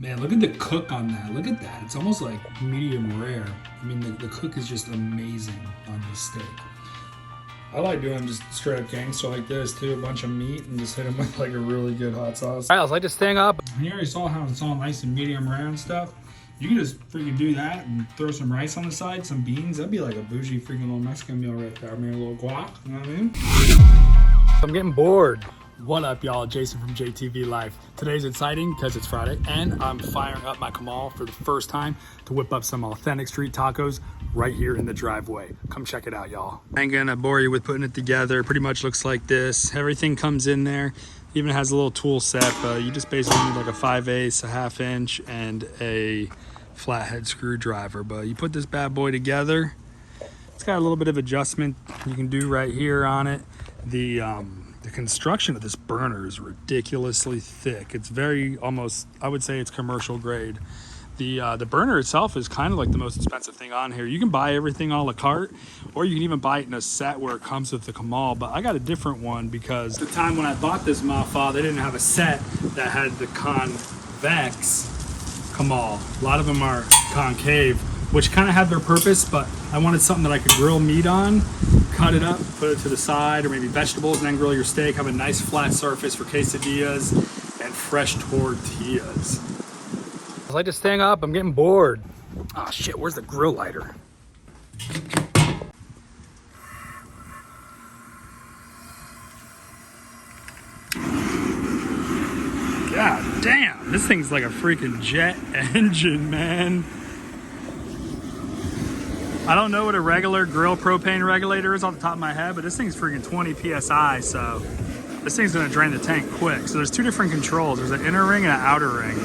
Man, look at the cook on that. Look at that. It's almost like medium rare. I mean, the cook is just amazing on this steak. I like doing just straight up gangster like this too. A bunch of meat and just hit them with like a really good hot sauce. All right, let's light this thing up. You already saw how it's all nice and medium rare and stuff. You can just freaking do that and throw some rice on the side, some beans. That'd be like a bougie freaking little Mexican meal right there. I mean, a little guac, you know what I mean? I'm getting bored. What up, y'all? Jason from JTV Life. Today's exciting because it's Friday and I'm firing up my Comal for the first time to whip up some authentic street tacos right here in the driveway. Come check it out, y'all. I ain't gonna bore you with putting it together. Pretty much looks like this. Everything comes in there. Even has a little tool set, but you just basically need like a 5/8, a 1/2 inch, and a flathead screwdriver. But you put this bad boy together. It's got a little bit of adjustment you can do right here on it. The construction of this burner is ridiculously thick. It's very almost, I would say it's commercial grade. The burner itself is kind of like the most expensive thing on here. You can buy everything a la carte, or you can even buy it in a set where it comes with the Comal, but I got a different one because the time when I bought this mouthful, they didn't have a set that had the convex Comal. A lot of them are concave, which kind of had their purpose, but I wanted something that I could grill meat on, cut it up, put it to the side, or maybe vegetables, and then grill your steak. Have a nice flat surface for quesadillas and fresh tortillas. I light this thing up, I'm getting bored. Oh shit, where's the grill lighter? God damn, this thing's like a freaking jet engine, man. I don't know what a regular grill propane regulator is off the top of my head, but this thing's freaking 20 PSI, so this thing's gonna drain the tank quick. So there's two different controls. There's an inner ring and an outer ring.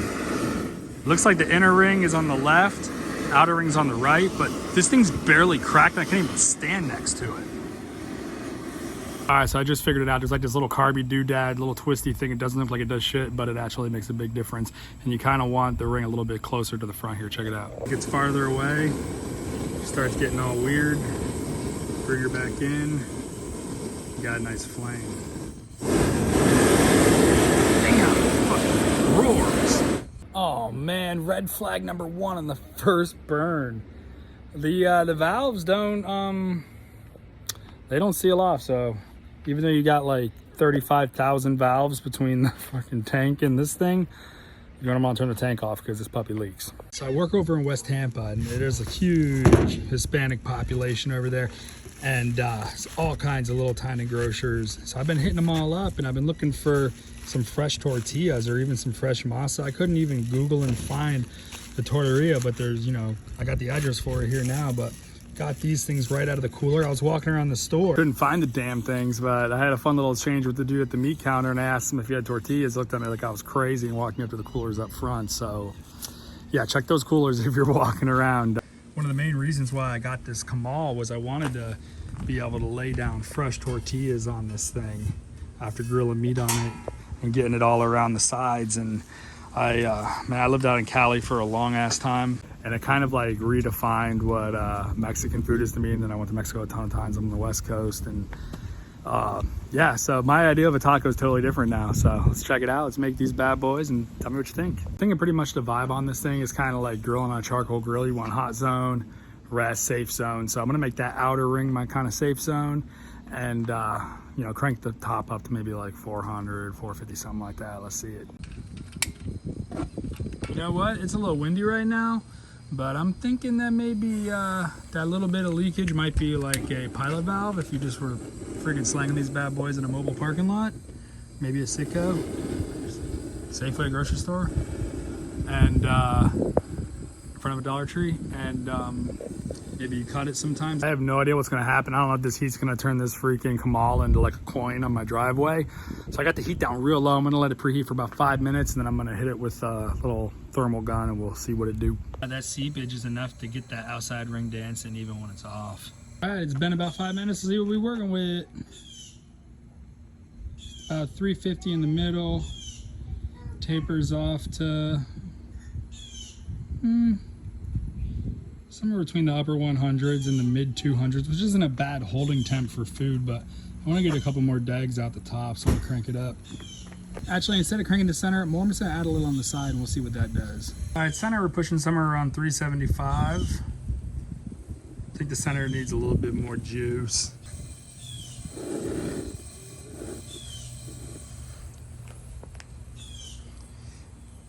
Looks like the inner ring is on the left, outer ring's on the right, but this thing's barely cracked. I can't even stand next to it. All right, so I just figured it out. There's like this little carby doodad, little twisty thing. It doesn't look like it does shit, but it actually makes a big difference. And you kind of want the ring a little bit closer to the front here. Check it out. It gets farther away, starts getting all weird. Bring her back in. You got a nice flame. Damn, fucking roars. Oh man, red flag number 1 on the first burn. The valves don't they don't seal off, so even though you got like 35,000 valves between the fucking tank and this thing, you're gonna want to turn the tank off because this puppy leaks. So I work over in West Tampa, and there's a huge Hispanic population over there, and all kinds of little tiny grocers. So I've been hitting them all up, and I've been looking for some fresh tortillas or even some fresh masa. I couldn't even Google and find the tortilla, but there's, you know, I got the address for it here now, but got these things right out of the cooler. I was walking around the store, couldn't find the damn things, but I had a fun little exchange with the dude at the meat counter, and I asked him if he had tortillas. Looked at me like I was crazy and walked me up to the coolers up front. So yeah, check those coolers if you're walking around. One of the main reasons why I got this Comal was I wanted to be able to lay down fresh tortillas on this thing after grilling meat on it and getting it all around the sides. And I lived out in Cali for a long ass time, and it kind of like redefined what Mexican food is to me. And then I went to Mexico a ton of times. I'm on the West Coast, and yeah, so my idea of a taco is totally different now. So let's check it out. Let's make these bad boys and tell me what you think. I think pretty much the vibe on this thing is kind of like grilling on a charcoal grill. You want hot zone, rest, safe zone. So I'm gonna make that outer ring my kind of safe zone, and you know, crank the top up to maybe like 400, 450, something like that. Let's see it. You know what? It's a little windy right now, but I'm thinking that maybe that little bit of leakage might be like a pilot valve if you just were freaking slanging these bad boys in a mobile parking lot. Maybe a Sitco, Safeway grocery store, and in front of a Dollar Tree, and maybe you cut it sometimes. I have no idea what's gonna happen. I don't know if this heat's gonna turn this freaking Comal into like a coin on my driveway. So I got the heat down real low. I'm gonna let it preheat for about 5 minutes, and then I'm gonna hit it with a little thermal gun, and we'll see what it do. That seepage is enough to get that outside ring dancing even when it's off. All right, it's been about 5 minutes. Let's see what we're working with. 350 in the middle. Tapers off to somewhere between the upper 100s and the mid 200s, which isn't a bad holding temp for food, but I want to get a couple more dags out the top, so I'm gonna crank it up. Actually, instead of cranking the center more, I'm just gonna add a little on the side and we'll see what that does. All right, center, we're pushing somewhere around 375. I think the center needs a little bit more juice.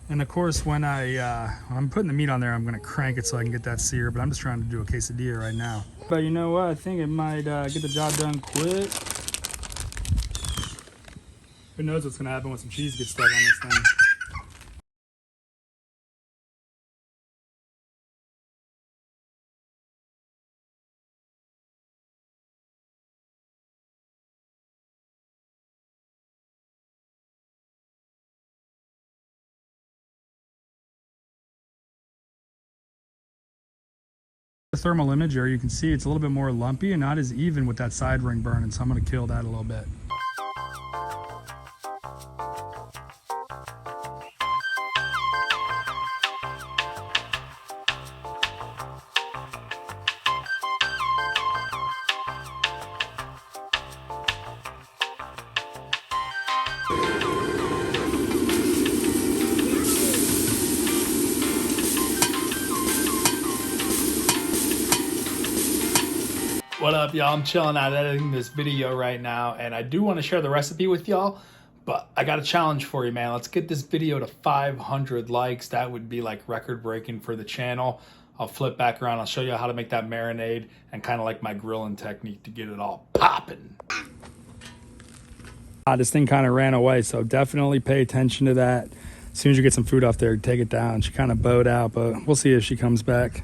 And of course, when I'm putting the meat on there, I'm gonna crank it so I can get that sear, but I'm just trying to do a quesadilla right now. But you know what? I think it might get the job done quick. Who knows what's gonna happen when some cheese gets stuck on this thing. The thermal imager, you can see it's a little bit more lumpy and not as even with that side ring burning, so I'm gonna kill that a little bit. What up, y'all? I'm chilling out editing this video right now, and I do want to share the recipe with y'all, but I got a challenge for you, man. Let's get this video to 500 likes. That would be like record breaking for the channel. I'll flip back around. I'll show you how to make that marinade and kind of like my grilling technique to get it all popping. This thing kind of ran away, so definitely pay attention to that. As soon as you get some food off there, take it down. She kind of bowed out, but we'll see if she comes back.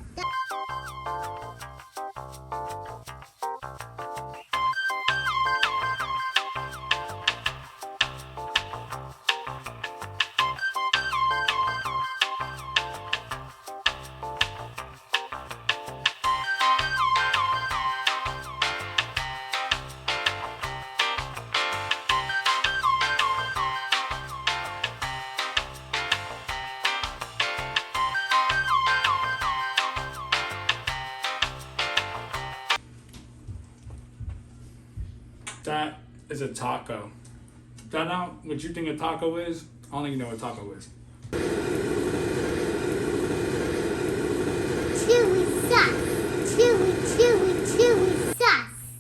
That is a taco. Is that not what you think a taco is? I don't even know what a taco is.